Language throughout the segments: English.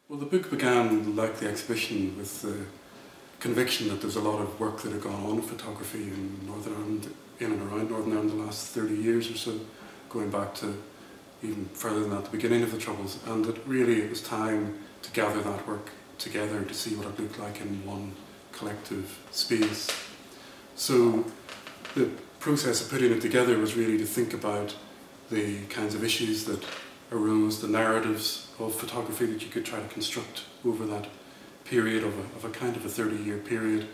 Well, the book began, like the exhibition, with the conviction that there's a lot of work that had gone on in photography in Northern Ireland, in and around Northern Ireland the last 30 years or so, going back to even further than that, the beginning of the Troubles, and that really it was time to gather that work together to see what it looked like in one collective space. So the process of putting it together was really to think about the kinds of issues that arose, the narratives of photography that you could try to construct over that period of a kind of a 30-year period.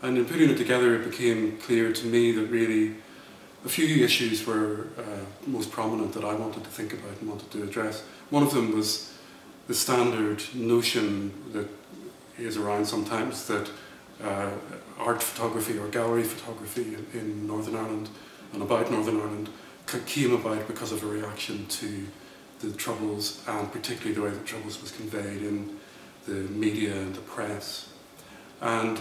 And in putting it together, it became clear to me that really a few issues were most prominent that I wanted to think about and wanted to address. One of them was the standard notion that is around sometimes that art photography or gallery photography in Northern Ireland and about Northern Ireland came about because of a reaction to the Troubles, and particularly the way the Troubles was conveyed in the media and the press. And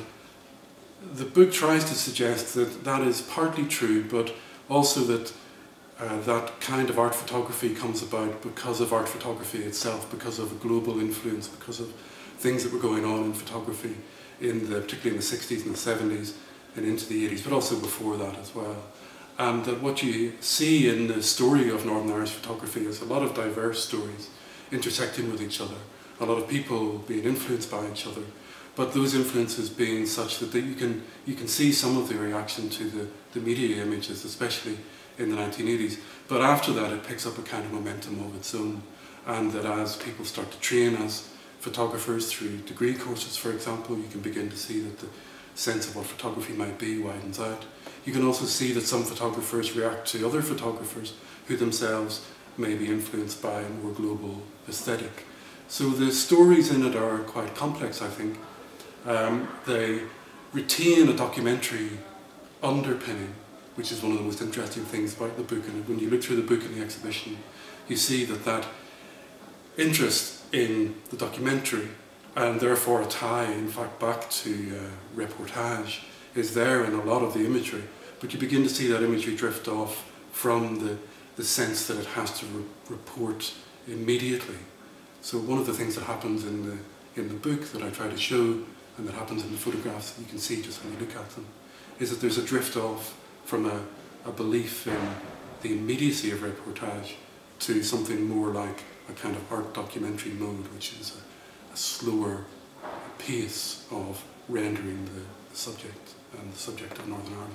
the book tries to suggest that that is partly true, but also that that kind of art photography comes about because of art photography itself, because of a global influence, because of things that were going on in photography, particularly in the 60s and the 70s and into the 80s, but also before that as well. And that what you see in the story of Northern Irish photography is a lot of diverse stories intersecting with each other, a lot of people being influenced by each other, but those influences being such that you can see some of the reaction to the media images, especially in the 1980s. But after that, it picks up a kind of momentum of its own, and that as people start to train as photographers through degree courses, for example, you can begin to see that the sense of what photography might be widens out. You can also see that some photographers react to other photographers who themselves may be influenced by a more global aesthetic. So the stories in it are quite complex, I think. They retain a documentary underpinning, which is one of the most interesting things about the book. And when you look through the book and the exhibition, you see that interest in the documentary, and therefore a tie, in fact, back to reportage, is there in a lot of the imagery. But you begin to see that imagery drift off from the sense that it has to report immediately. So one of the things that happens in the book that I try to show, and that happens in the photographs that you can see just when you look at them, is that there's a drift off from a belief in the immediacy of reportage to something more like a kind of art documentary mode, which is a slower pace of rendering the subject and the subject of Northern Ireland.